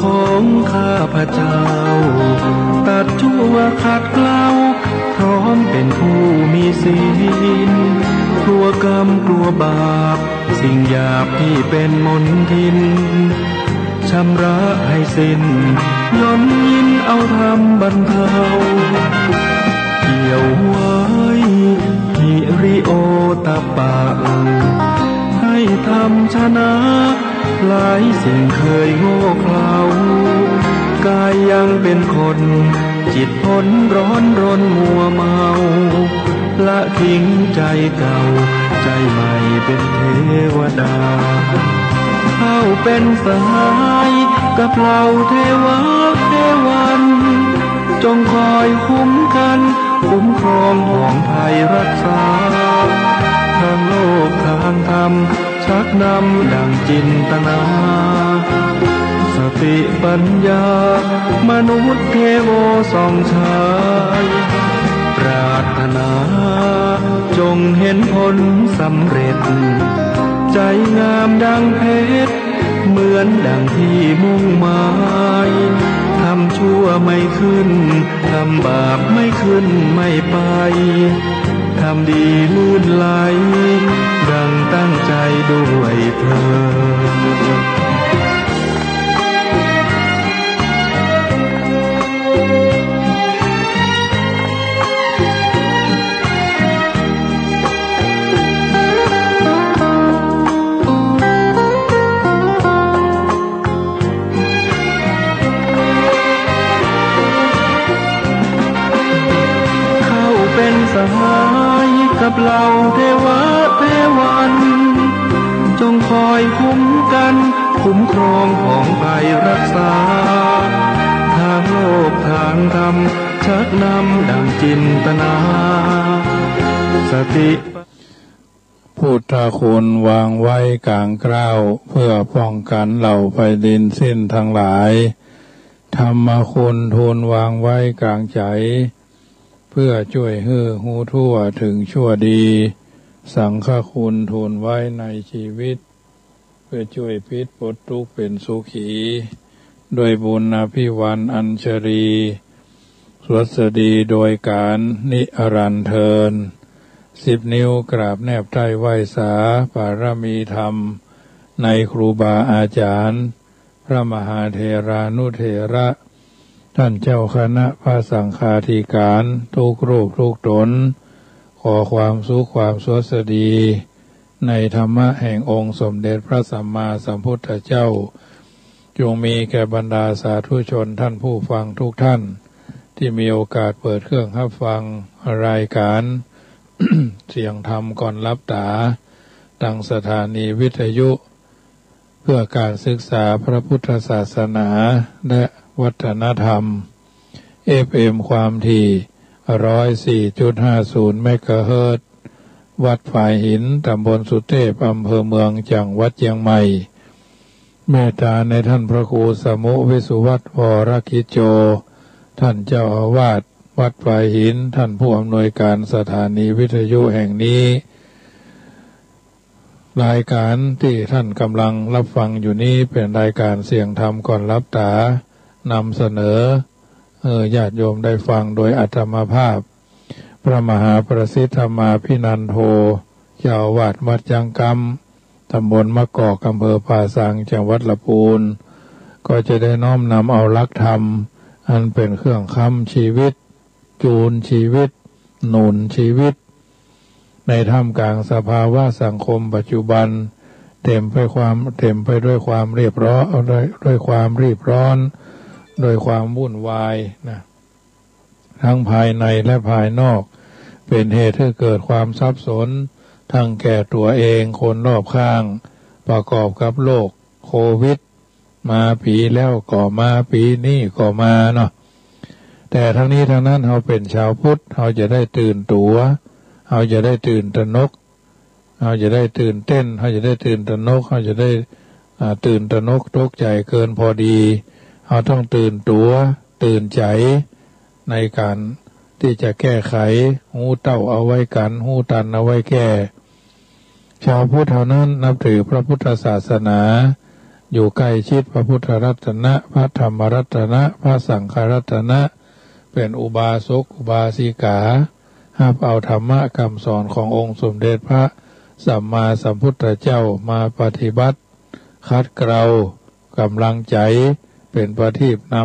ของข้าพเจ้าตัดชั่วขัดเกลาพร้อมเป็นผู้มีศีลกลัวกรรมกลัวบาปสิ่งหยาบที่เป็นมลทินชำระให้สิ้นย่นยินเอาธรรมบรรเทาเกี่ยวไว้หิริโอตปะให้ทำชนะหลายสิ่งเคยโง่เขลากายยังเป็นคนจิตพ้นร้อนรนมัวเมาละทิ้งใจเก่าใจใหม่เป็นเทวดาเข้าเป็นสหายกับเหล่าเทวะเทวันจงคอยคุ้มกันคุ้มครองห่วงภัยรักษาทางโลกทางธรรมชักนำดังจินตนาสติปัญญามนุษย์เทโวส่องชายปรารถนาจงเห็นผลสำเร็จใจงามดังเพชรเหมือนดังที่มุ่งหมายทำชั่วไม่ขึ้นทำบาปไม่ขึ้นไม่ไปทำดีลื่นไหลดังตั้งใจด้วยเถิดสหายกับเหล่าเทวะเทวันจงคอยคุ้มกันคุ้มครองของภัยรักษาทางโลกทางธรรมชักนำดังจินตนาสติพุทธคุณวางไว้กลางเกล้าเพื่อป้องกันเหล่าไฟดินสิ้นทั้งหลายธรรมคุณทูลวางไว้กลางใจเพื่อช่วยให้หูทั่วถึงชั่วดีสังฆคุณทูลไว้ในชีวิตเพื่อช่วยพิษปลดทุกข์เป็นสุขีด้วยบุญอภิวันอัญชรีสวัสดีโดยการนิรันดร์เทิน10 นิ้วกราบแนบใต้ไหว้สาบารมีธรรมในครูบาอาจารย์พระมหาเถรานุเถระท่านเจ้าคณะพระสังฆาธิการทุกรูปทุกตนขอความสุขความสวัสดีในธรรมะแห่งองค์สมเด็จพระสัมมาสัมพุทธเจ้าจงมีแก่บรรดาสาธุชนท่านผู้ฟังทุกท่านที่มีโอกาสเปิดเครื่องรับฟังรายการ เสียงธรรมก่อนรับตาดังสถานีวิทยุเพื่อการศึกษาพระพุทธศาสนาและวัฒนธรรม FM ความถี่ 104.50 เมกะเฮิรตซ์วัดฝายหินตำบลสุเทพอำเภอเมืองจังหวัดเชียงใหม่เมตตาในท่านพระครูสมุวิสุวัฒน์วรกิจโจท่านเจ้าอาวาสวัดฝายหินท่านผู้อำนวยการสถานีวิทยุแห่งนี้รายการที่ท่านกำลังรับฟังอยู่นี้เป็นรายการเสียงธรรมก่อนรับตานำเสนอญาติโยมได้ฟังโดยอัตมภาพพระมหาประสิทธมาภินันโทเจ้าอาวาสวัดจังกำตำบลมะกอกอำเภอป่าสังจังหวัดลำพูนก็จะได้น้อมนำเอาหลักธรรมอันเป็นเครื่องค้ำชีวิตจูนชีวิตหนุนชีวิตในท่ามกลางสภาวะสังคมปัจจุบันเต็มไปด้วยความเรียบร้อนด้วยความรีบร้อนโดยความวุ่นวายนะทั้งภายในและภายนอกเป็นเหตุให้เกิดความสับสนทั้งแก่ตัวเองคนรอบข้างประกอบกับโรคโควิดมาปีแล้วก็มาปีนี้ก็มาเนาะแต่ทั้งนี้ทั้งนั้นเราเป็นชาวพุทธเราจะได้ตื่นตัวเราจะได้ตื่นตระหนกเราจะได้ตื่นเต้นเราจะได้ตื่นตระหนกเราจะได้ตื่นตระหนกตกใจเกินพอดีเราต้องตื่นตัวตื่นใจในการที่จะแก้ไขหูเต้าเอาไว้กันหูตันเอาไว้แก้ชาวพุทธเท่านั้นนับถือพระพุทธศาสนา อยู่ใกล้ชิดพระพุทธรัตนะพระธรรมรัตนะพระสังฆรัตนะเป็นอุบาสกอุบาสิการับเอาธรรมะคำสอนขององค์สมเด็จพระสัมมาสัมพุทธเจ้ามาปฏิบัติคัดเกลากำลังใจเป็นประทีปน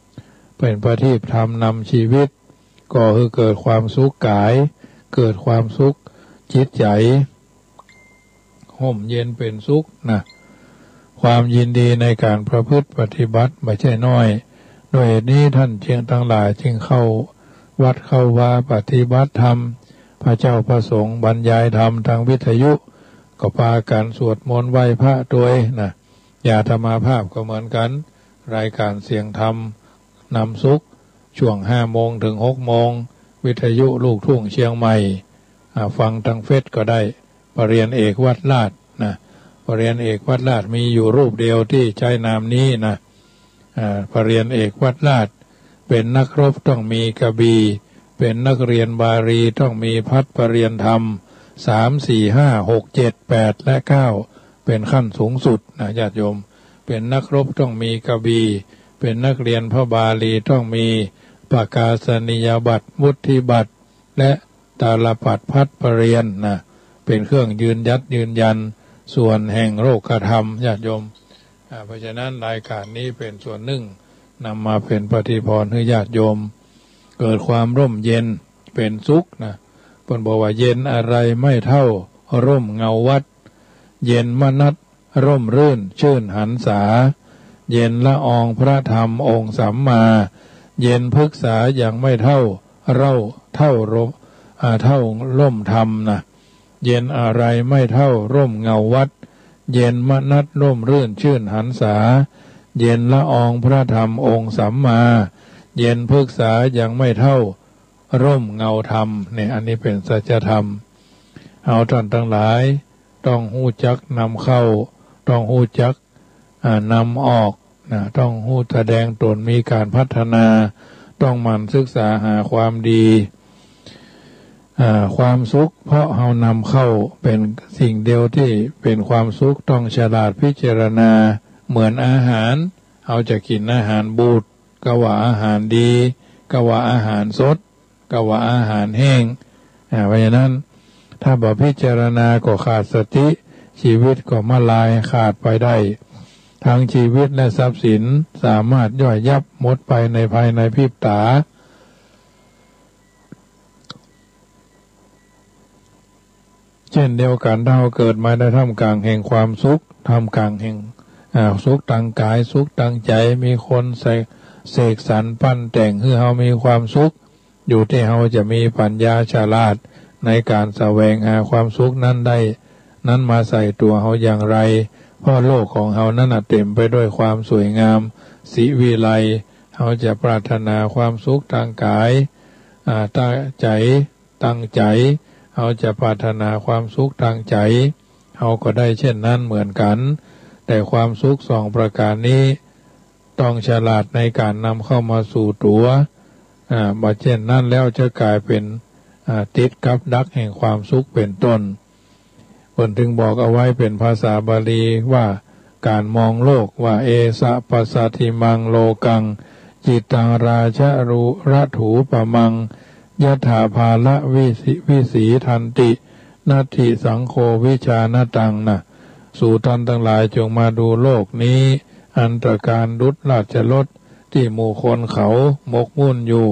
ำเป็นประทีปธรรมนำชีวิตก็คือเกิดความสุขกายเกิดความสุขจิตใจห่มเย็นเป็นสุขนะความยินดีในการประพฤติปฏิบัติไม่ใช่น้อยโดยเหตุนี้ท่านเชียงทั้งหลายจึงเข้าวัดเข้าวาปฏิบัติธรรมพระเจ้าพระสงฆ์บรรยายธรรมทางวิทยุก็พากันสวดมนต์ไหว้พระด้วยนะญาธรรมาภาพก็เหมือนกันรายการเสียงธรรมนำสุขช่วง5 โมงถึง6 โมงวิทยุลูกทุ่งเชียงใหม่ฟังทางเฟซก็ได้ปรริญญาเอกวัดลาดนะปรริญญาเอกวัดลาดมีอยู่รูปเดียวที่ใช้นามนี้นะปรริญญาเอกวัดลาดเป็นนักรบต้องมีกระบี่เป็นนักเรียนบาลีต้องมีพัดปรริญญาธรรม3 4 5 6 7 8 และ 9เป็นขั้นสูงสุดนะญาติโยมเป็นนักรบต้องมีกระบี่เป็นนักเรียนพระบาลีต้องมีปกาสนิยบัตรมุทิบัตรและตาลปัดพัดปรริญญานะเป็นเครื่องยืนยันส่วนแห่งโลกธรรมญาติโยมเพราะฉะนั้นรายการนี้เป็นส่วนหนึ่งนำมาเป็นปฏิพรให้ญาติโยมเกิดความร่มเย็นเป็นสุขนะเพิ่นบอกว่าเย็นอะไรไม่เท่าร่มเงาวัดเย็นมนัสร่มรื่นชื่นหันษาเย็นละอองพระธรรมองค์สัมมาเย็นพฤกษาอย่างไม่เท่าเท่าร่มธรรมนะเย็นอะไรไม่เท่าร่มเงาวัดเย็นมนัสร่มรื่นชื่นหันษาเย็นละอองพระธรรมองค์สัมมาเย็นพฤกษาอย่างไม่เท่าร่มเงาธรรมเนี่ยอันนี้เป็นสัจธรรมเอาท่านทั้งหลายต้องหู้จักนำเข้าต้องหู้จักนำออกนะต้องหู้แสดงตนมีการพัฒนาต้องหมั่นศึกษาหาความดีความสุขเพราะเฮานำเข้าเป็นสิ่งเดียวที่เป็นความสุขต้องฉลาดพิจารณาเหมือนอาหารเอาจะกินอาหารบูดก็ว่าอาหารดีก็ว่าอาหารสดก็ว่าอาหารแห้งเพราะฉะนั้นถ้าบ่พิจารณาก็ขาดสติชีวิตก็มาลายขาดไปได้ทั้งชีวิตและทรัพย์สินสามารถย่อยยับหมดไปในภายในพริบตาเช่นเดียวกันเราเกิดมาในท่ามกลางแห่งความสุขท่ามกลางแห่งสุขทางกายสุขทางใจมีคนเสกสรรปั้นแต่งให้เรามีความสุขอยู่ที่เราจะมีปัญญาฉลาดในการแสวงหาความสุขนั้นได้นั้นมาใส่ตัวเราอย่างไรเพราะโลกของเรานั้นเต็มไปด้วยความสวยงามสีวิไลเราจะปรารถนาความสุขทางกายตั้งใจเราจะปรารถนาความสุขทางใจเราก็ได้เช่นนั้นเหมือนกันแต่ความสุข2 ประการนี้ต้องฉลาดในการนำเข้ามาสู่ตัวบ่เช่นนั้นแล้วจะกลายเป็นติดกับดักแห่งความสุขเป็นต้นเพิ่นถึงบอกเอาไว้เป็นภาษาบาลีว่าการมองโลกว่าเอสะปัสสัทธิมังโลกังจิตตังราชะรุระถูปมังยถาภาละวิสีทันตินัตถิสังโฆวิชานตังนะสู่ท่านทั้งหลายจงมาดูโลกนี้อันตรการดุจราชรถที่หมู่คนเขาหมกมุ่นอยู่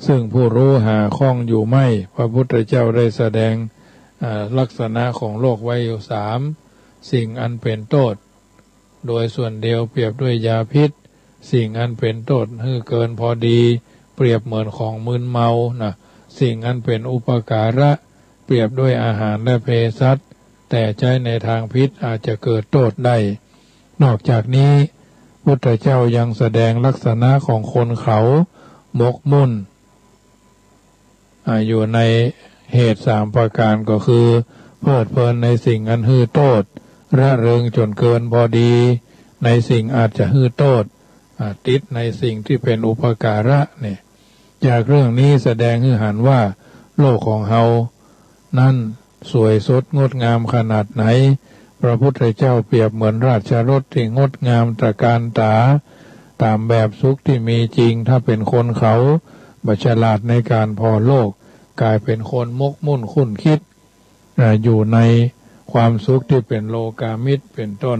ซึ่งผู้รู้หาข้องอยู่ไม่พระพุทธเจ้าได้แสดงลักษณะของโลกไว้อยู่3สิ่งอันเป็นโทษโดยส่วนเดียวเปรียบด้วยยาพิษสิ่งอันเป็นโทษคือเกินพอดีเปรียบเหมือนของมึนเมานะสิ่งอันเป็นอุปการะเปรียบด้วยอาหารและเภสัชแต่ใช้ในทางพิษอาจจะเกิดโทษได้นอกจากนี้พุทธเจ้ายังแสดงลักษณะของคนเขาหมกมุ่นอยู่ในเหตุ3 ประการก็คือเพลิดเพลินในสิ่งอันฮือโทษระเริงจนเกินพอดีในสิ่งอาจจะฮือโทษติดในสิ่งที่เป็นอุปการะเนี่ยจากเรื่องนี้แสดงให้เห็นว่าโลกของเฮานั้นสวยสดงดงามขนาดไหน พระพุทธเจ้าเปรียบเหมือนราชรถที่งดงามตระการตาตามแบบสุขที่มีจริงถ้าเป็นคนเขาบัฉลาดในการพอโลกกลายเป็นคนมกมุ่นคุ้นคิดอยู่ในความสุขที่เป็นโลกามิตรเป็นต้น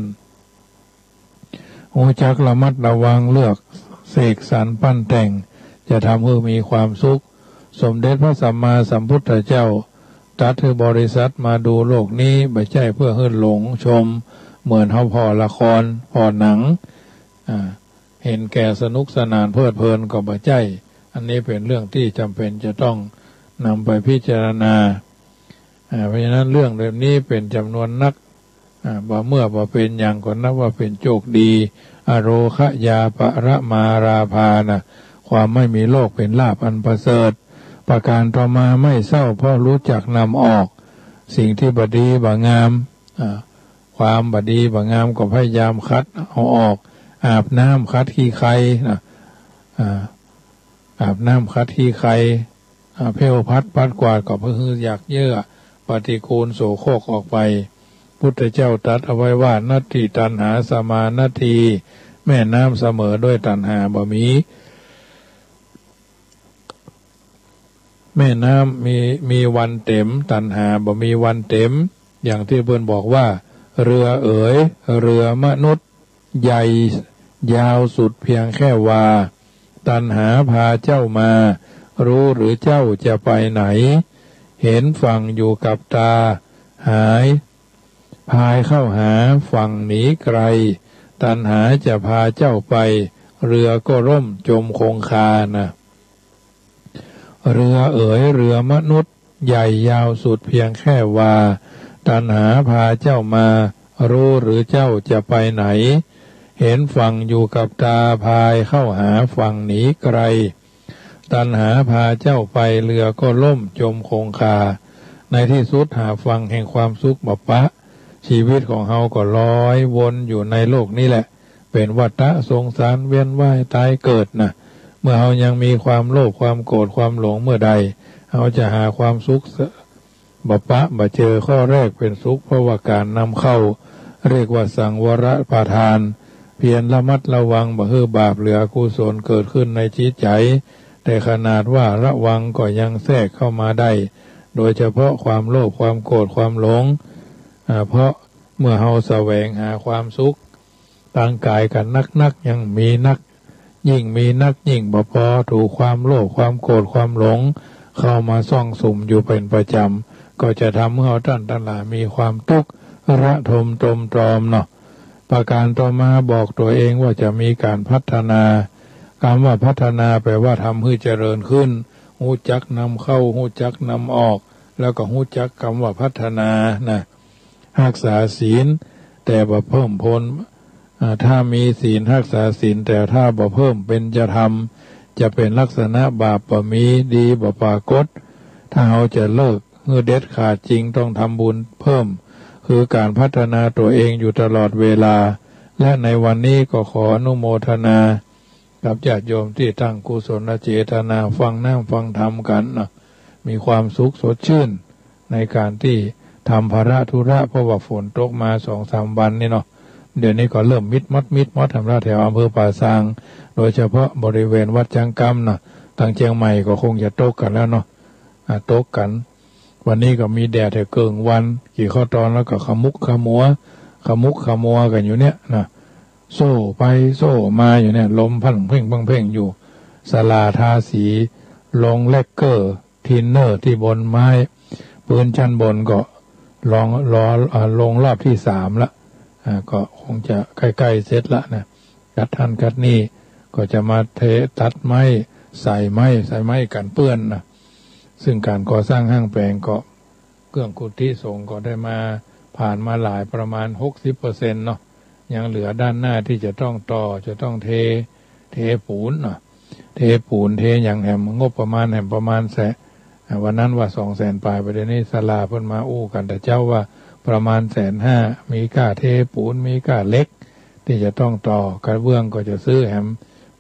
หูจักระมัดระวังเลือกเสกสรรปั้นแต่งจะทำให้มีความสุขสมเด็จพระสัมมาสัมพุทธเจ้าตรัสให้บริษัทมาดูโลกนี้ไม่ใช่เพื่อให้หลงชมเหมือนเขาพอละครพอหนังเห็นแก่สนุกสนานเพลิดเพลินก็บ่ใช่อันนี้เป็นเรื่องที่จำเป็นจะต้องนำไปพิจารณาเพราะฉะนั้นเรื่องแบบนี้เป็นจำนวนนักบ่เมื่อบ่เป็นอย่างก็นับว่าเป็นโชคดีอโรคะยาปะระมาราภานะความไม่มีโลกเป็นลาภอันประเสริฐประการต่อมาไม่เศร้าเพราะรู้จักนำออกสิ่งที่บดีบ่งามความบดีบ่งามก็พยายามคัดเอาออกอาบน้ำคัดขี้ใครอาบน้ำคัดขี้ใครเพลพัดปัดกวาดก็เพื่ออยากเยื่อปฏิกูลโสโครกออกไปพุทธเจ้าตรัสเอาไว้ว่านัตถิตัณหาสมานาทีแม่น้ำเสมอด้วยตัณหาบ่มีแม่น้ำมีวันเต็มตัณหาบ่มีวันเต็มอย่างที่เพิ่นบอกว่าเรือเอ๋ยเรือมนุษย์ใหญ่ยาวสุดเพียงแค่วาตัณหาพาเจ้ามารู้หรือเจ้าจะไปไหนเห็นฝั่งอยู่กับตาหายพายเข้าหาฝั่งหนีไกลตัณหาจะพาเจ้าไปเรือก็ร่มจมคงคานะเรือเอ๋ยเรือมนุษย์ใหญ่ยาวสุดเพียงแค่วาตัณหาพาเจ้ามารู้หรือเจ้าจะไปไหนเห็นฝั่งอยู่กับตาพายเข้าหาฝั่งหนีไกลตัณหาพาเจ้าไปเรือก็ล่มจมคงคาในที่สุดหาฝั่งแห่งความสุขบ่ปะชีวิตของเฮาก็ลอยวนอยู่ในโลกนี้แหละเป็นวัฏฏะสงสารเวียนว่ายตายเกิดนะเมื่อเฮายังมีความโลภความโกรธความหลงเมื่อใดเฮาจะหาความสุขบ่ปะบ่เจอข้อแรกเป็นสุขเพราะว่าการนำเข้าเรียกว่าสังวรประทานเพียรระมัดระวังบ่ให้บาปหรืออกุศลเกิดขึ้นในจิตใจแต่ขนาดว่าระวังก็ยังแทรกเข้ามาได้โดยเฉพาะความโลภความโกรธความหลงเพราะเมื่อเฮาแสวงหาความสุขร่างกายกันนักยังมีนักยิ่งมีนักยิ่งบ่พอถูกความโลภความโกรธความหลงเข้ามาซ่องสุมอยู่เป็นประจำก็จะทำให้เฮาท่านทั้งหลายมีความทุกข์ระทมตรมตรอมเนาะประการต่อมาบอกตัวเองว่าจะมีการพัฒนาคำว่าพัฒนาแปลว่าทำให้เจริญขึ้นหูจักนำเข้าหูจักนำออกแล้วก็หูจักคำว่าพัฒนานะรักษาศีลแต่บ่เพิ่มพูนถ้ามีศีลรักษาศีลแต่ถ้าบ่เพิ่มเป็นจะทำจะเป็นลักษณะบาปบ่มีดีบ่ปรากฏถ้าเราจะเลิกเด็ดขาดจริงต้องทำบุญเพิ่มคือการพัฒนาตัวเองอยู่ตลอดเวลาและในวันนี้ก็ขออนุโมทนากับญาติโยมที่ตั้งกุศลเจตนาฟังนั่งฟังธรรมกันนะมีความสุขสดชื่นในการที่ทำภาระธุระเพราะว่าฝนตกมา 2-3 วันนี่เนาะเดี๋ยวนี้ก็เริ่มมิดมดทำราแถวอำเภอป่าซางโดยเฉพาะบริเวณวัดจังกำนะทางเชียงใหม่ก็คงจะตกกันแล้วเนาะตกกันวันนี้ก็มีแดดแต่เกิงวันกี่ข้อตอนแล้วก็ขมุกขมัวกันอยู่เนี่ยนะโซ่ไปโซ่มาอยู่เนี่ยลมพังเพ่งอยู่ศาลาทาสีลงแลกเกอร์ทินเนอร์ที่บนไม้ปืนชั้นบนก็ลงรอบที่3ละก็คงจะใกล้ๆเสร็จละนะกัดท่านกัดนี่ก็จะมาเทตัดไม้ใส่ไม้กันเปื้อนนะซึ่งการก่อสร้างห้างแปลงก็เครื่องกุฏิสงฆ์ก็ได้มาผ่านมาหลายประมาณ 60% เนาะยังเหลือด้านหน้าที่จะต้องต่อจะต้องเทปูนเนาะเทปูนเทอย่างแหมงบประมาณวันนั้นว่า 200,000 ปลายประเดี๋ยวนี้ศาลาเพิ่นมาอู้กันแต่เจ้าว่าประมาณ 150,000 มีค่าเทปูนมีค่าเล็กที่จะต้องต่อกระเบื้องก็จะซื้อแหม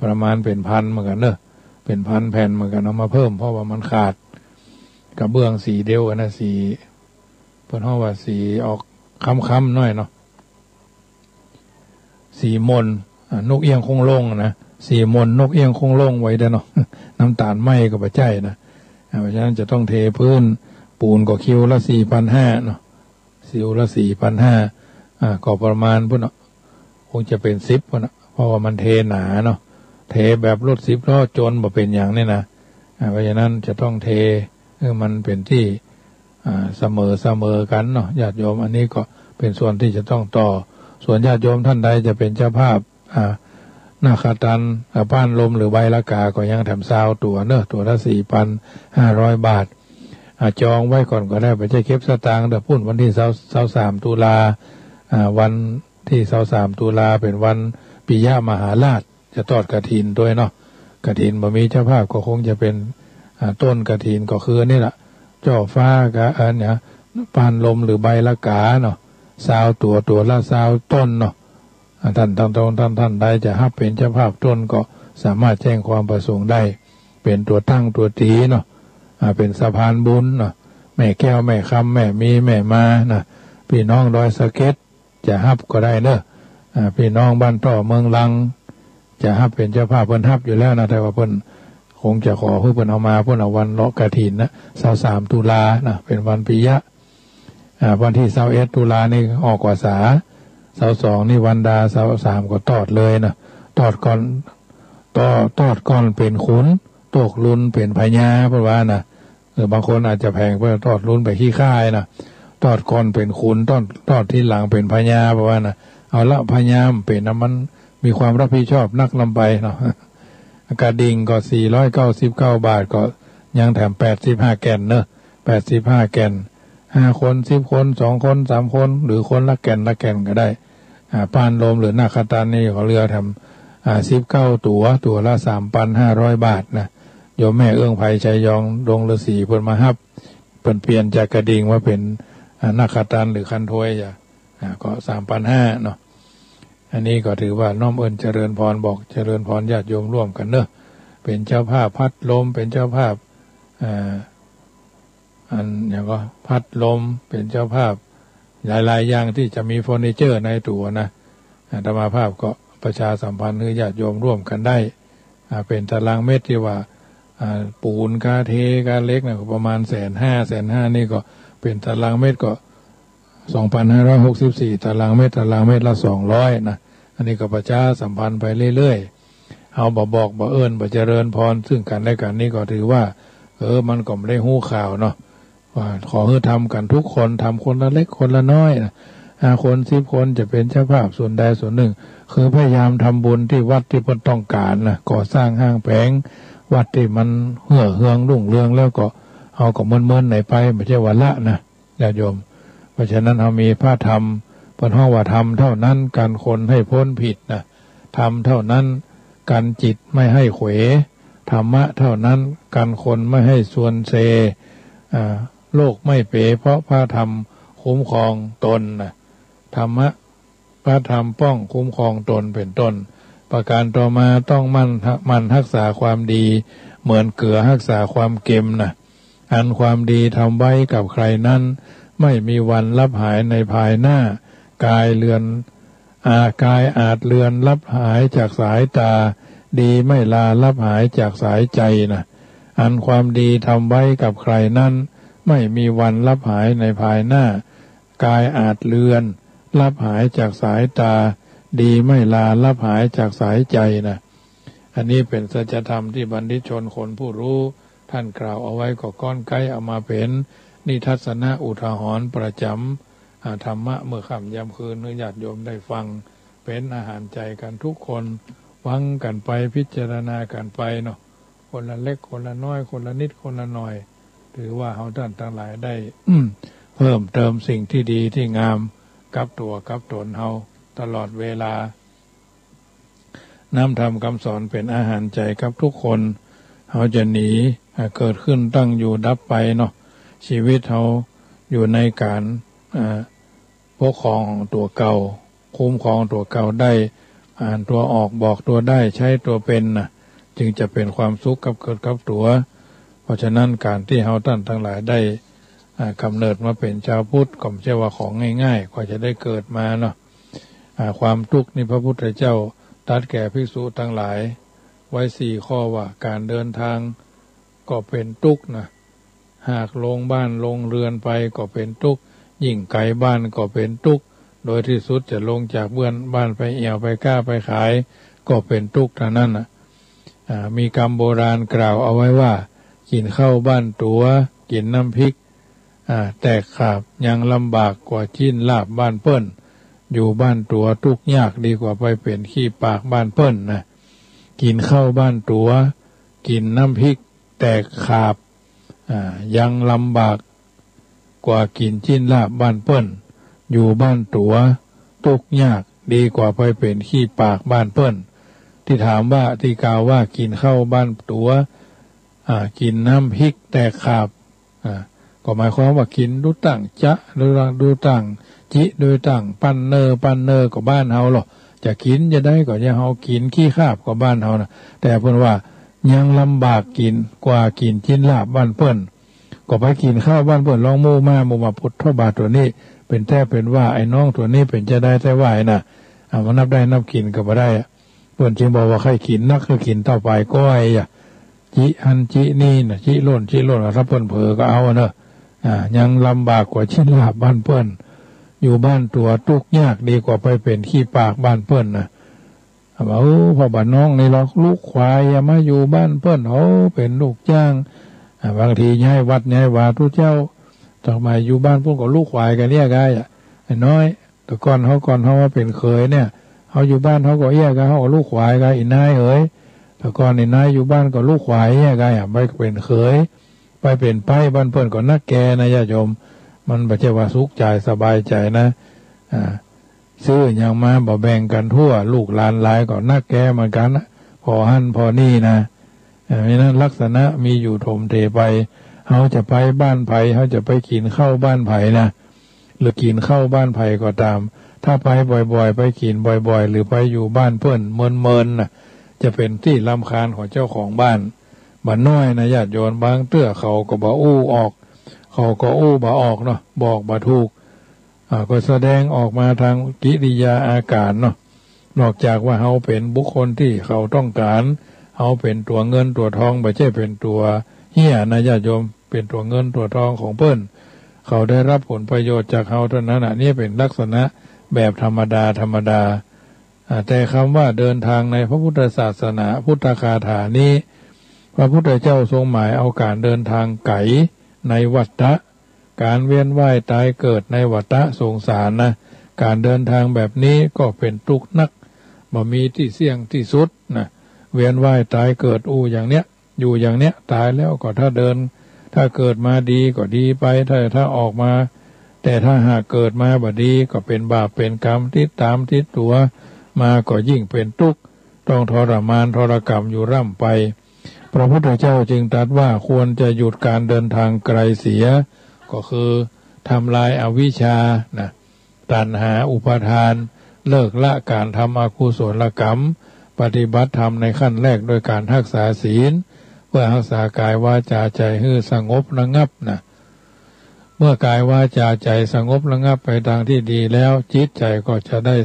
ประมาณเป็นพันเหมือนกันเนอะเป็นพันแผ่นเหมือนกันเอามาเพิ่มเพราะว่ามันขาดกระเบื้องสีเดียวกันนะสีเพิ่นเฮาว่าสีออก ค้ำๆน้อยเนาะสีมนนกเอียงคงลงนะสีมนนกเอียงคงลงไว้ได้เนาะ น้ำตาลไหมก็บ่ใจนะเพราะฉะนั้นจะต้องเทพื้นปูนก็คิวละ 4,500 เนาะสิวละ 4,500ก็ประมาณพุ่นเนาะคงจะเป็น10พุ่นเนาะเพราะว่ามันเทหนาเนาะเทแบบรถ10ล้อจนบ่เป็นอย่างนี่นะเพราะฉะนั้นจะต้องเทมันเป็นที่เสมอกันเนาะญาติโยมอันนี้ก็เป็นส่วนที่จะต้องต่อส่วนญาติโยมท่านใดจะเป็นเจ้าภาพนาคตันป้านลมหรือใบละกาก็ยังแถมซาวตัวเนอะตัวละ 4,500 บาทจองไว้ก่อนก็ได้ไปใช้เก็บสตางค์เดี๋ยวพุ่นวันที่23 ตุลาวันที่23 ตุลาเป็นวันปิยมหาราชจะทอดกฐินด้วยเนาะกฐินบ่มีเจ้าภาพก็คงจะเป็นต้นกฐินก็คือนี่แหละเจ้าฟ้ากับเนี่ยป้านลมหรือใบละกาเนาะซาวตัวละซาวต้นเนาะท่านใดจะฮับเป็นเจ้าภาพต้นก็สามารถแจ้งความประสงค์ได้เป็นตัวตั้งตัวตีเนาะเป็นสะพานบุญเนาะแม่แก้วแม่คำแม่มีแม่มานะพี่น้องดอยสะเก็ดจะฮับก็ได้เนอะพี่น้องบ้านต่อเมืองลังจะฮับเป็นเจ้าภาพเพิ่นฮับอยู่แล้วนะแต่ว่าเพิ่นคงจะขอเพิ่นเอามาเพิ่นเอาวันเลาะกฐินนะ23 ตุลานะเป็นวันปิยะวันที่21 ตุลานี่ออกกว่าษา22นี่วันดา23ก็ตอดเลยนะตอดก่อนตอดก่อนเป็นขุนตกลุนเป็นพญาเพราะว่านะหรือบางคนอาจจะแพงเพื่อตอดลุนไปขี้ค่ายนะตอดก่อนเป็นขุนตอดที่หลังเป็นพญาเพราะว่านะเอาละพญามเป็นน้ำมันมีความรับผิดชอบนักลำไปเนาะกระดิ่งก็499 บาทก็ยังแถม85 แก่นเนอะ85 แก่น5 คน10 คน2 คน3 คนหรือคนละแก่นก็ได้ป้านลมหรือนาคตันนี่เขาเรือทำ19 ตัวละ 3,500 บาทนะโยมแม่เอื้องไผ่ชัยยองดงฤาษีเพิ่นมาฮับเพิ่นเปลี่ยนจากกระดิ่งว่าเป็นนาคตันหรือคันถ้วยจ้ะก็ 3,500 เนาะอันนี้ก็ถือว่าน้อมเอิ้นเจริญพรบอกเจริญพรญาติโยมร่วมกันเนอะเป็นเจ้าภาพพัดลมเป็นเจ้าภาพอันอย่างก็พัดลมเป็นเจ้าภาพหลายๆอย่างที่จะมีเฟอร์นิเจอร์ในตัวนะอาตมาภาพก็ประชาสัมพันธ์ให้ญาติโยมร่วมกันได้เป็นตารางเมตรที่ว่าปูนกาเทกาเล็กนะประมาณ150,000นี่ก็เป็นตารางเมตรก็ 2,564 ตารางเมตรละ200นะอันนี้ก็ประชาสัมพันธ์ไปเรื่อยๆเอาบอกเอิ้นเจริญพรซึ่งกันและกันนี่ก็ถือว่ามันก็ไม่ได้หู้ข่าวเนาะว่าขอให้ทำกันทุกคนทำคนละเล็กคนละน้อยนะ5 คน10 คนจะเป็นเจ้าภาพส่วนใดส่วนหนึ่งคือพยายามทำบุญที่วัดที่เพิ่นต้องการนะก่อสร้างห้างแผงวัดที่มันเฮืองรุ่งเรืองแล้วก็เอาก็เมินๆไหนไปไม่ใช่วันละนะญาติโยมเพราะฉะนั้นเรามีพระธรรมเพิ่นฮ้องว่าทำเท่านั้นการคนให้พ้นผิดนะทำเท่านั้นการจิตไม่ให้เขวธรรมะเท่านั้นกันคนไม่ให้ส่วนเซโลกไม่เป๋เพราะพระธรรมคุ้มครองตนนะธรรมะพระธรรมป้องคุ้มครองตนเป็นต้นประการต่อมาต้องมันรักษาความดีเหมือนเกลือรักษาความเค็มนะอันความดีทำไว้กับใครนั้นไม่มีวันลับหายในภายหน้ากายอาจเลือนลับหายจากสายตาดีไม่ลาลับหายจากสายใจนะอันความดีทำไว้กับใครนั้นไม่มีวันลับหายในภายหน้ากายอาจเลือนลับหายจากสายตาดีไม่ลาลับหายจากสายใจนะอันนี้เป็นสัจธรรมที่บัณฑิตชนคนผู้รู้ท่านกล่าวเอาไว้ก็ก้อนไกลเอามาเป็นนิทัศนะอุทาหรณ์ประจำธรรมะเมื่อค่ำยามคืนญาติโยมได้ฟังเป็นอาหารใจกันทุกคนฟังกันไปพิจารณากันไปเนาะคนละเล็กคนละน้อยคนละนิดคนละหน่อยถือว่าเฮาท่านทั้งหลายได้เพิ่มเติมสิ่งที่ดีที่งามกับตัวกับตนเฮาตลอดเวลาน้ำธรรมคำสอนเป็นอาหารใจกับทุกคนเฮาจะหนีเกิดขึ้นตั้งอยู่ดับไปเนาะชีวิตเฮาอยู่ในการปกครองตัวเก่าคุ้มครองตัวเก่าได้อ่านตัวออกบอกตัวได้ใช้ตัวเป็นนะจึงจะเป็นความสุขกับเกิดกับตัวเพราะฉะนั้นการที่เฮาท่านทั้งหลายได้ กำเนิดมาเป็นชาวพุทธก็ไม่ใช่ว่าของง่ายๆกว่าจะได้เกิดมาเนาะความทุกข์นี่พระพุทธเจ้าตรัสแก่ภิกษุทั้งหลายไว้4 ข้อว่าการเดินทางก็เป็นทุกข์นะหากลงบ้านลงเรือนไปก็เป็นทุกข์ยิ่งไกลบ้านก็เป็นทุกข์โดยที่สุดจะลงจากบ้านไปเอี่ยวไปก้าไปขายก็เป็นทุกข์เท่านั้นนะมีคำโบราณกล่าวเอาไว้ว่ากินข้าวบ้านตัวกินน้ำพริกแตกขาบยังลำบากกว่าชิ้นลาบบ้านเปิ้นอยู่บ้านตัวทุกข์ยากดีกว่าไปเป็นขี้ปากบ้านเปิ้นนะกินข้าวบ้านตัวกินน้ำพริกแตกขาบยังลำบากกว่ากินชิ้นลาบบ้านเปิ้นอยู่บ้านตัวทุกข์ยากดีกว่าไปเป็นขี้ปากบ้านเปิ้นที่ถามว่าที่กล่าวว่ากินข้าวบ้านตัวกินน้ำพริกแตกขาบก็หมายความว่ากินดูตั้งจะดูตั้งจิดูตั้งปั้นเนอก็บ้านเฮาหรอจะกินจะได้ก็จะเฮากินขี้คาบก็บ้านเฮานะแต่เพิ่นว่ายังลำบากกินกว่ากินชิ้นลาบบ้านเปิ้นก็ไปกินข้าวบ้านเปิ้นลองหมู่มาพุทธบาทตัวนี้เป็นแท้เป็นว่าไอ้น้องตัวนี้เป็นจะได้แต่ว่าน่ะมันนับได้นับกินก็บ่ได้เปิ้นจึงบอกว่าใครกินนักก็กินต่อไปก็ไอ้จิอันจินี่น่ะจิโล่นถ้าเปิ้นเผลอก็เอาเนอะยังลำบากกว่าชิ้นลาบบ้านเปิ้นอยู่บ้านตัวทุกข์ยากดีกว่าไปเป็นขี้ปากบ้านเปิ้นนะว่าพ่อบ้านน้องนี่เราลูกควายมาอยู่บ้านเปิ้นเป็นลูกจ้างบางทีย้ายวัดย้ายวาทุกเจ้าต่อมาอยู่บ้านพวกก็ลูกควายกันเรียกได้ไอ้น้อยแต่ก่อนเขาว่าเป็นเคยเนี่ยเขาอยู่บ้านเขาก็เรียกกันเขาก็ลูกควายกันอีนายแต่ก่อนอีนายอยู่บ้านก็ลูกควายเรียกกันไปเป็นเคยไปเป็นไปบ้านเปิ้นก็นักแกนะญาติโยมมันบ่ใช่ว่าสุขใจสบายใจนะซื้ออย่างมาบ่แบ่งกันทั่วลูกหลานหลายก็นักแกเหมือนกันนะพอหั่นพอนี่นะเพราะนั้นลักษณะมีอยู่ถมเทไปเขาจะไปบ้านไผ่เขาจะไปกินข้าวบ้านไผ่นะหรือกินข้าวบ้านไผ่ก็ตามถ้าไปบ่อยๆไปกินบ่อยๆหรือไปอยู่บ้านเพิ่นเมินนะจะเป็นที่รำคาญของเจ้าของบ้านบ่น้อยนะญาติโยมบางเตื้อเขาก็บ่อู้ออกเขาก็อู้บ่ออกเนาะบอกบ่ถูกก็แสดงออกมาทางกิริยาอาการเนาะนอกจากว่าเขาเป็นบุคคลที่เขาต้องการเขาเป็นตัวเงินตัวทองไม่ใช่เป็นตัวเหี้ยนะญาติโยมเป็นตัวเงินตัวทองของเพิ่นเขาได้รับผลประโยชน์จากเขาเท่านั้นนี่เป็นลักษณะแบบธรรมดาแต่คำว่าเดินทางในพระพุทธศาสนาพุทธคาถานี้พระพุทธเจ้าทรงหมายเอาการเดินทางไกลในวัฏฏะการเวียนว่ายตายเกิดในวัฏฏะสงสารนะการเดินทางแบบนี้ก็เป็นทุกข์นักบ่มีที่เสี่ยงที่สุดนะเวียนว่ายตายเกิดอย่างเนี้ยอยู่อย่างเนี้ยตายแล้วก็ถ้าเกิดมาดีก็ดีไปถ้าออกมาแต่ถ้าหากเกิดมาบ่ดีก็เป็นบาปเป็นกรรมที่ตามที่ตัวมาก็ยิ่งเป็นทุกข์ต้องทรมานทรกรรมอยู่ร่ำไปพระพุทธเจ้าจึงตรัสว่าควรจะหยุดการเดินทางไกลเสียก็คือทำลายอวิชชานะตัณหาอุปาทานเลิกละการทำอกุศลกรรมปฏิบัติธรรมในขั้นแรกโดยการรักษาศีลเพื่อรักษากายวาจาใจให้สงบระงับนะเมื่อกายวาจาใจสงบระงับไปทางที่ดีแล้วจิตใจก็จะได้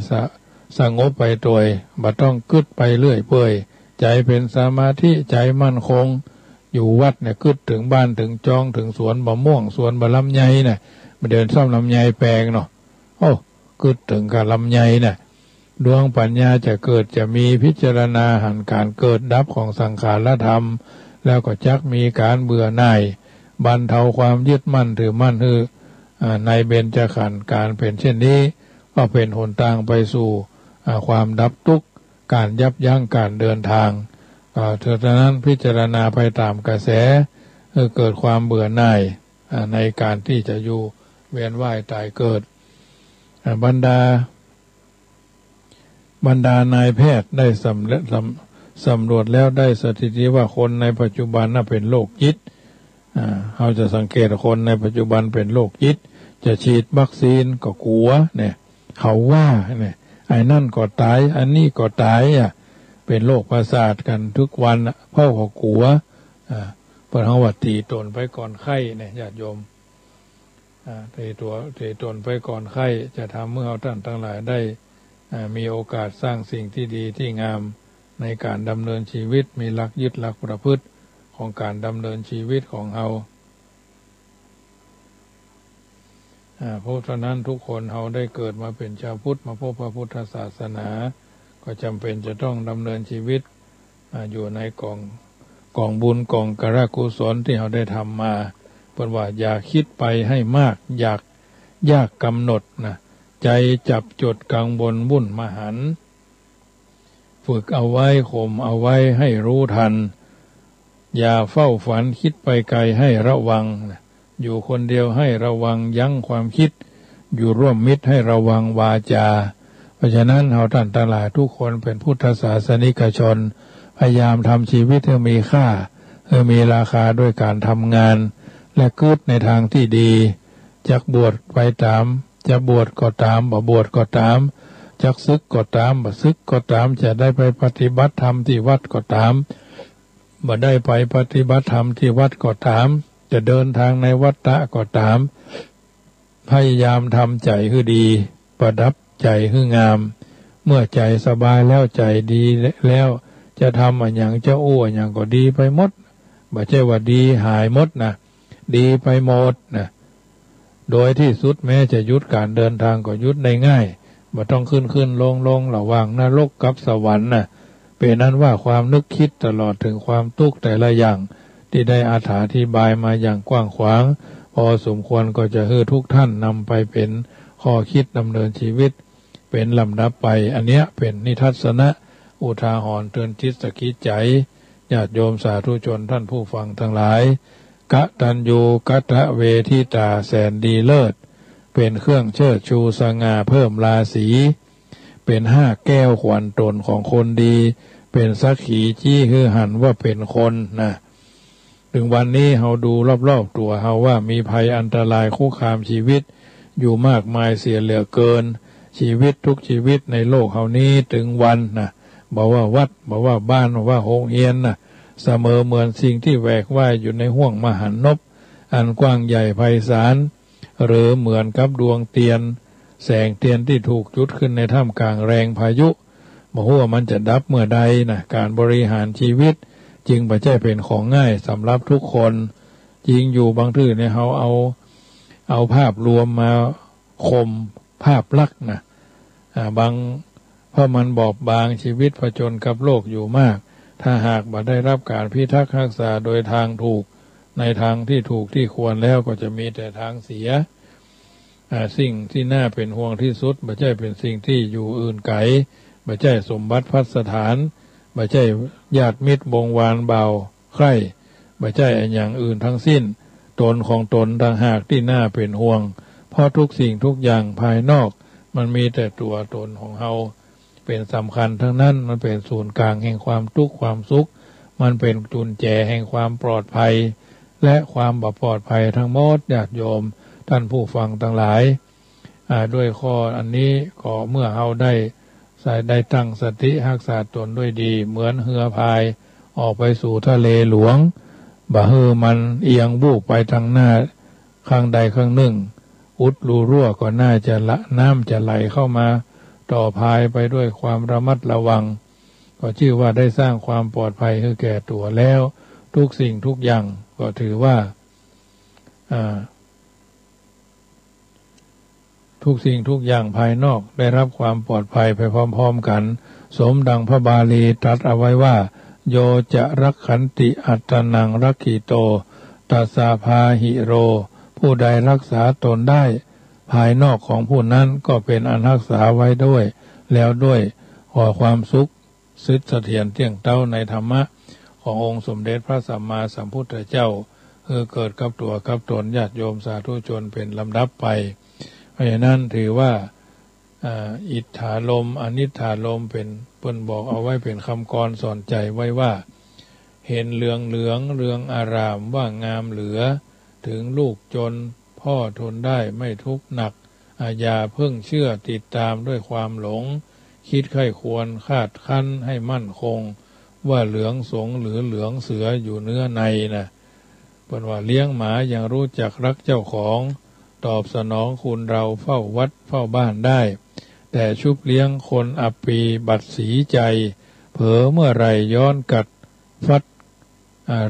สงบไปโดยบ่ต้องกึดไปเรื่อยเปื่อยใจเป็นสมาธิใจมั่นคงอยู่วัดเนี่ยกึดถึงบ้านถึงจองถึงสวนมะม่วงสวนบะลำไยเนี่ยมาเดินซ่อมลำไยแปลงเนาะกึดถึงกับลำไยเนี่ยดวงปัญญาจะเกิดจะมีพิจารณาหันการเกิดดับของสังขารธรรมแล้วก็จักมีการเบื่อหน่ายบรรเทาความยึดมั่นถือมั่นในเบญจขันธ์การเป็นเช่นนี้ก็เป็นหนทางไปสู่ความดับทุกข์การยับยั้งการเดินทางฉะนั้นพิจารณาไปตามกระแสเกิดความเบื่อหน่ายในการที่จะอยู่เวียนว่ายตายเกิดบรรดานายแพทย์ได้สำรวจแล้วได้สถิติว่าคนในปัจจุบันน่ะเป็นโรคจิตเราจะสังเกตคนในปัจจุบันเป็นโรคจิตจะฉีดวัคซีนก็กลัวเนี่ยเขาว่าเนี่ยไอ้นั่นก็ตายอันนี้ก็ตายเป็นโรคประสาทกันทุกวันเพราะเขากลัวเปิดห้องวัดตีตนไปก่อนไข้เนี่ยญาติโยม ตนไปก่อนไข้จะทำเมื่อเราท่านทั้งหลายได้มีโอกาสสร้างสิ่งที่ดีที่งามในการดำเนินชีวิตมีหลักยึดหลักประพฤติของการดำเนินชีวิตของเราเพราะฉะนั้นทุกคนเราได้เกิดมาเป็นชาวพุทธมาพบพระพุทธศาสนาก็จำเป็นจะต้องดำเนินชีวิตอยู่ในกองบุญกองกรกุศลที่เราได้ทำมาเพราะว่าอย่าคิดไปให้มากยากกำหนดนะใจจับจดกังวลวุ่นมหันฝึกเอาไว้ข่มเอาไว้ให้รู้ทันอย่าเฝ้าฝันคิดไปไกลให้ระวังอยู่คนเดียวให้ระวังยั้งความคิดอยู่ร่วมมิตรให้ระวังวาจาเพราะฉะนั้นเราท่านทั้งหลายทุกคนเป็นพุทธศาสนิกชนพยายามทำชีวิตให้มีค่าให้มีราคาด้วยการทำงานและกึศในทางที่ดีจักบวชไปตามจะบวชก็ตามบ่บวชก็ตามจักศึกก็ตามบ่ศึกก็ตามจะได้ไปปฏิบัติธรรมที่วัดก็ตามบ่ได้ไปปฏิบัติธรรมที่วัดก็ตามจะเดินทางในวัฏฏะก็ตามพยายามทำใจให้ดีประดับใจให้งามเมื่อใจสบายแล้วใจดีแล้วจะทำอย่างจะอย่างก็ดีไปหมดบ่ใช่ว่าดีหายหมดนะดีไปหมดนะโดยที่สุดแม้จะยุดการเดินทางก็ยุดได้ง่ายบ่ต้องขึ้นลงระหว่างนรกกับสวรรค์นะเป็นนั้นว่าความนึกคิดตลอดถึงความทุกข์แต่ละอย่างที่ได้อธิบายมาอย่างกว้างขวางพอสมควรก็จะให้ทุกท่านนำไปเป็นข้อคิดดำเนินชีวิตเป็นลำดับไปอันเนี้ยเป็นนิทัศนะอุทาหรณ์เตือนจิตสกิจใจญาติโยมสาธุชนท่านผู้ฟังทั้งหลายกตัญญูกตเวทิตาแสนดีเลิศเป็นเครื่องเชิดชูสง่าเพิ่มราศีเป็น5แก้วขวัญตนของคนดีเป็นสักขีชี้ฮือหันว่าเป็นคนนะถึงวันนี้เราดูรอบๆตัวเราว่ามีภัยอันตรายคุกคามชีวิตอยู่มากมายเสียเหลือเกินชีวิตทุกชีวิตในโลกเฮานี้ถึงวันนะบอกว่าวัดบอกว่าบ้านบอกว่าโรงเรียนนะเสมอเหมือนสิ่งที่แหวกว่ายอยู่ในห้วงมหันนบอันกว้างใหญ่ไพศาลหรือเหมือนกับดวงเทียนแสงเทียนที่ถูกจุดขึ้นในท่ามกลางแรงพายุบอกว่ามันจะดับเมื่อใดนะการบริหารชีวิตจึงไม่ใช่เป็นของง่ายสำหรับทุกคนจริงอยู่บางที่เนี่ยเขาเอาภาพรวมมาข่มภาพลักษณ์นะบางเพราะมันบอบบางชีวิตผจญกับโลกอยู่มากถ้าหากบ่ได้รับการพิทักษ์รักษาโดยทางถูกในทางที่ถูกที่ควรแล้วก็จะมีแต่ทางเสียสิ่งที่น่าเป็นห่วงที่สุดไม่ใช่เป็นสิ่งที่อยู่อื่นไกลไม่ใช่สมบัติพัสถานไม่ใช่ญาติมิตรบงวานเบาใคร่ไม่ใช่อย่างอื่นทั้งสิ้นตนของตนต่างหากที่น่าเป็นห่วงเพราะทุกสิ่งทุกอย่างภายนอกมันมีแต่ตัวตนของเราเป็นสำคัญทั้งนั้นมันเป็นศูนย์กลางแห่งความทุกข์ความสุขมันเป็นกุญแจแห่งความปลอดภัยและความบ่ปลอดภัยทั้งหมดญาติโยมท่านผู้ฟังทั้งหลายด้วยข้ออันนี้ก็เมื่อเราได้ตั้งสติรักษาตนด้วยดีเหมือนเรือพายออกไปสู่ทะเลหลวงบ่ฮือมันเอียงบูบไปทางหน้าข้างใดข้างหนึ่งอุดรูรั่วก็น่าจะน้ำจะไหลเข้ามาต่อพายไปด้วยความระมัดระวังก็ชื่อว่าได้สร้างความปลอดภัยให้แก่ตัวแล้วทุกสิ่งทุกอย่างก็ถือว่าทุกสิ่งทุกอย่างภายนอกได้รับความปลอดภัยไปพร้อมๆกันสมดังพระบาลีตรัสเอาไว้ว่าโยจะรักขันติอัตตนังรักขิโตตัสสะพาหิโรผู้ใดรักษาตนได้ภายนอกของผู้นั้นก็เป็นอันรักษาไว้ด้วยแล้วด้วยขอความสุขสิทธิเสถียรเที่ยงเต้าในธรรมะขององค์สมเด็จพระสัมมาสัมพุทธเจ้าเกิดกับตัวกับตนญาติโยมสาธุชนเป็นลำดับไปเพราะฉะนั้นถือว่าอิทธาลมอนิทธาลมเป็นเพิ่นบอกเอาไว้เป็นคำกรสอนใจไว้ว่าเห็นเหลืองเรืองอารามว่างามเหลือถึงลูกจนพ่อทนได้ไม่ทุกข์หนักอย่าเพิ่งเชื่อติดตามด้วยความหลงคิดไข้ควรคาดคั้นให้มั่นคงว่าเหลืองสงหรือเหลืองเสืออยู่เนื้อในนะเป็นว่าเลี้ยงหมายังรู้จักรักเจ้าของ ตอบสนองคุณเราเฝ้าวัดเฝ้าบ้านได้แต่ชุบเลี้ยงคนอับปีบัดสีใจเผลอเมื่อไรย้อนกัดฟัด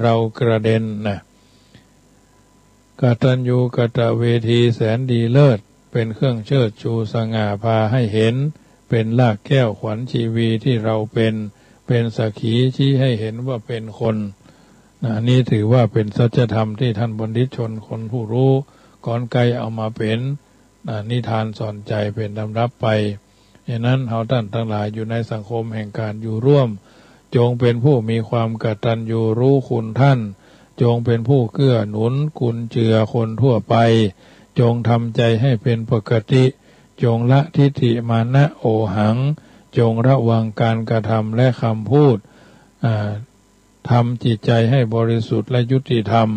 เรากระเด็นนะกตัญญูกตเวทีแสนดีเลิศเป็นเครื่องเชิดชูสง่าพาให้เห็นเป็นลากแก้วขวัญชีวีที่เราเป็นสักขีชี้ให้เห็นว่าเป็นคนนี่ถือว่าเป็นสัจธรรมที่ท่านบัณฑิตชนคนผู้รู้ก่อนไกลเอามาเป็นนิทานสอนใจเป็นดำรับไปฉะนั้นเราท่านทั้งหลายอยู่ในสังคมแห่งการอยู่ร่วมจงเป็นผู้มีความกตัญญูรู้คุณท่านจงเป็นผู้เกื้อหนุนกุลเจือคนทั่วไปจงทำใจให้เป็นปกติจงละทิฏฐิมานะโอหังจงระวังการกระทำและคำพูดทำจิตใจให้บริสุทธิ์และยุติธรรม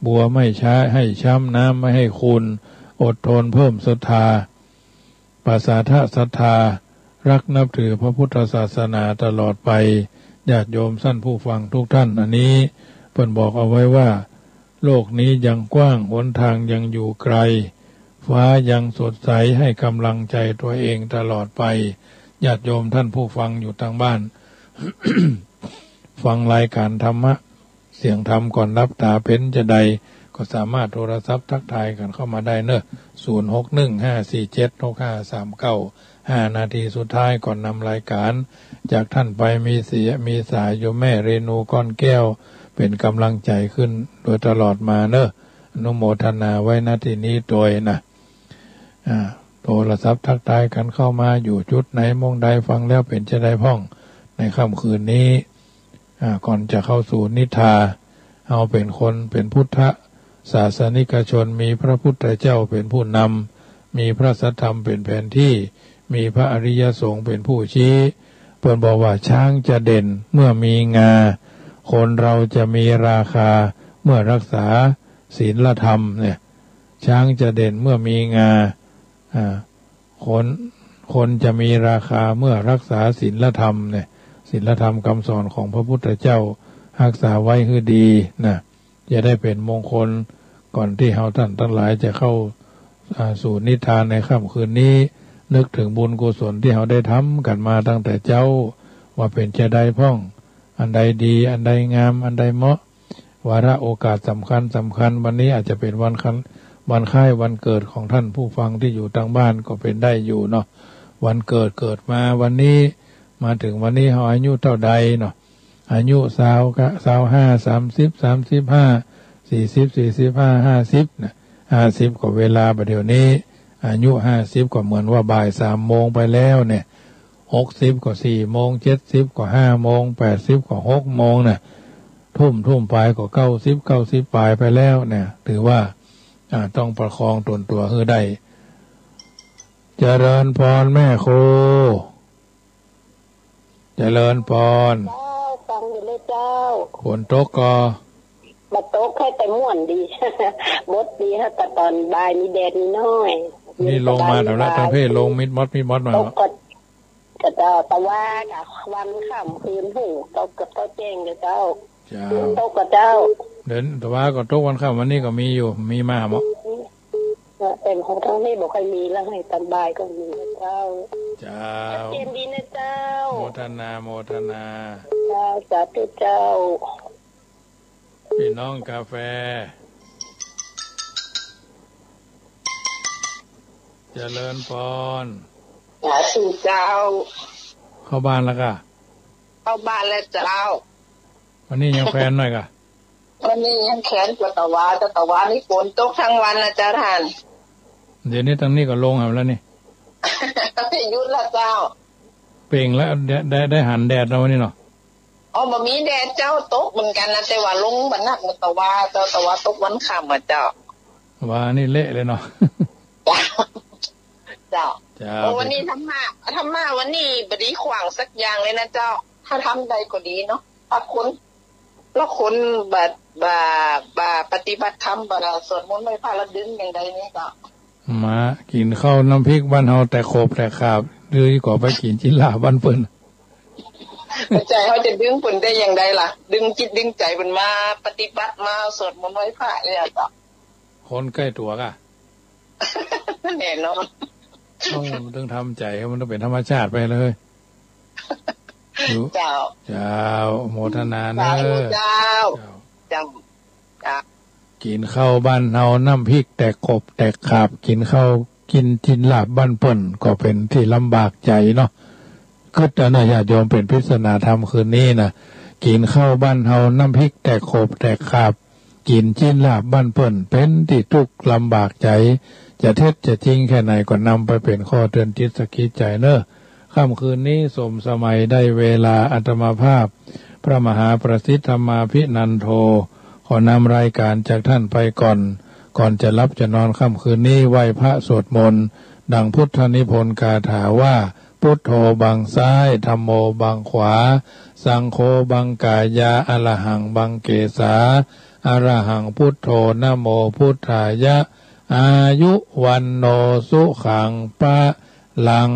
บัวไม่ช้าให้ช้ำน้ำไม่ให้ขุ่นอดทนเพิ่มศรัทธาปัสสาทะศรัทธารักนับถือพระพุทธศาสนาตลอดไปญาติโยมท่านผู้ฟังทุกท่านอันนี้เพิ่นบอกเอาไว้ว่าโลกนี้ยังกว้างหนทางยังอยู่ไกลฟ้ายังสดใสให้กำลังใจตัวเองตลอดไปญาติโยมท่านผู้ฟังอยู่ทางบ้าน ฟังรายการธรรมะเสียงธรรมก่อนรับตาเป็นจะใดก็สามารถโทรศัพท์ทักทายกันเข้ามาได้เนอะ0615476539 5 นาทีสุดท้ายก่อนนำรายการจากท่านไปมีสายโยมแม่เรนูก้อนแก้วเป็นกำลังใจขึ้นโดยตลอดมาเนอะอนุโมทนาไว้ณที่นี้โดยนะโทรศัพท์ทักทายกันเข้ามาอยู่จุดไหนมองใดฟังแล้วเป็นจะได้พ้องในค่ำคืนนี้ก่อนจะเข้าสู่นิทาเอาเป็นคนเป็นพุทธศาสนิกชนมีพระพุทธเจ้าเป็นผู้นำมีพระสัทธรรมเป็นแผนที่มีพระอริยสงฆ์เป็นผู้ชี้เพิ่นบอกว่าช้างจะเด่นเมื่อมีงาคนเราจะมีราคาเมื่อรักษาศีลธรรมเนี่ยช้างจะเด่นเมื่อมีงาคนจะมีราคาเมื่อรักษาศีลธรรมเนี่ยศีลธรรมคำสอนของพระพุทธเจ้ารักษาไว้คือดีนะจะได้เป็นมงคลก่อนที่เฮาท่านทั้งหลายจะเข้าสู่นิทานในค่ำคืนนี้นึกถึงบุญกุศลที่เฮาได้ทำกันมาตั้งแต่เจ้าว่าเป็นจะได้พ้องอันใดดีอันใดงามอันใดเหมาะวาระโอกาสสำคัญวันนี้อาจจะเป็นวันคล้ายวันเกิดของท่านผู้ฟังที่อยู่ทางบ้านก็เป็นได้อยู่เนาะวันเกิดมาวันนี้มาถึงวันนี้เฮาอายุเท่าใดเนาะอายุ25 30 35 40 45 50นะ50กว่าเวลาประเดี๋ยวนี้อายุ50ก็เหมือนว่าบ่าย3โมงไปแล้วเนี่ย60ก็4โมง70ก็5โมง80ก็6โมงน่ะทุ่มไปก็90ปลายไปแล้วเนี่ยถือว่าต้องประคองตนตัวให้ได้เจริญพรแม่ครูเจริญพรฟังอยู่เลยเจ้าฝนตกก็บัดตกแค่แต่ม่วนดี บดดีฮะแต่ตอนบ่ายมีแดดนิดน้อยนี่ลงมาแล้วนะทั้งเพศลงมิดมอดมาตกก็ตะว่ากับวันค่ำคืนหูตกกับเจ้งเลยเจ้าตกกับเจ้าเดินแต่ว่าก็ตกวันค่ำวันนี้ก็มีอยู่มีมาหมอแต่ของทั้งนี้บอกใครมีแล้วให้ตอนบ่ายก็มีเจ้าเจ้าเจนดีนะเจ้าโมทนาเจ้าสาธุเจ้าพี่น้องกาแฟเจริญพรสาธุเจ้าเข้าบ้านแล้วก็เข้าบ้านแล้วเจ้าวันนี้ยังแฟนหน่อยก็วันนี้ยังแขนกว่าตะวานี่ฝนตกทั้งวันนะจ้าท่านเดี๋ยวนี้ทางนี้ก็ลงแล้วนี่ยุดละเจ้าเปล่งแล้วได้หันแดดแล้ววันนี้เนาะบ่มีแดดเจ้าตกเหมือนกันนะแต่ว่าลงบันนักมันตะวาตกวันค่ำอ่ะเจ้าว่านี่เละเลยเนาะเจ้าวันนี้ธรรมะวันนี้บดีขวางสักอย่างเลยนะเจ้าถ้าทำได้ก็ดีเนาะถ้าคนปฏิบัติธรรมบ่ล่ะสวดมนต์ไม่พาละดึงอย่างใดนี่ก็มากินข้าวน้ำพริกบ้านเฮาแต่โขบแต่ขาบหรือก็ไปกินจิลาบ้านเพิ่นใจเขาจะดึงเพิ่นได้อย่างใดล่ะดึงจิตดึงใจเพิ่นมาปฏิบัติมาสวดมนต์ไหว้พระเนี่ยจ้ะคนใกล้ตัวก่ะ แน่นอนมันต้องทำใจมันต้องเป็นธรรมชาติไปเลยเจ้าโมทนาเนอเจ้ากินข้าวบ้านเฮาน้ำพริกแตกกบแตกขาบกินข้าวกินจินลาบบ้านเปิ้นก็เป็นที่ลำบากใจเนาะก็จะน่าญาติโยมเป็นพิศนาธรรมคืนนี้นะกินข้าวบ้านเฮาน้ำพริกแตกกบแตกขาบกินจินลาบบ้านเปิ้นเป็นที่ทุกข์ลำบากใจจะเท็จจะจริงแค่ไหนก็นำไปเป็นข้อเตือนจิตสกิจใจเนอะค่ำคืนนี้สมสมัยได้เวลาอาตมาภาพพระมหาประสิทธธรรมาภินันโทขอนำรายการจากท่านไปก่อนจะรับจะนอนค่ำคืนนี้ไหว้พระสวดมนต์ดังพุทธนิพนธ์คาถาว่าพุทโธบังซ้ายธัมโมบังขวาสังโฆบังกายาอรหังบังเกสาอรหังพุทโธนะโมพุทธายะอายุวันโนสุขังปะลัง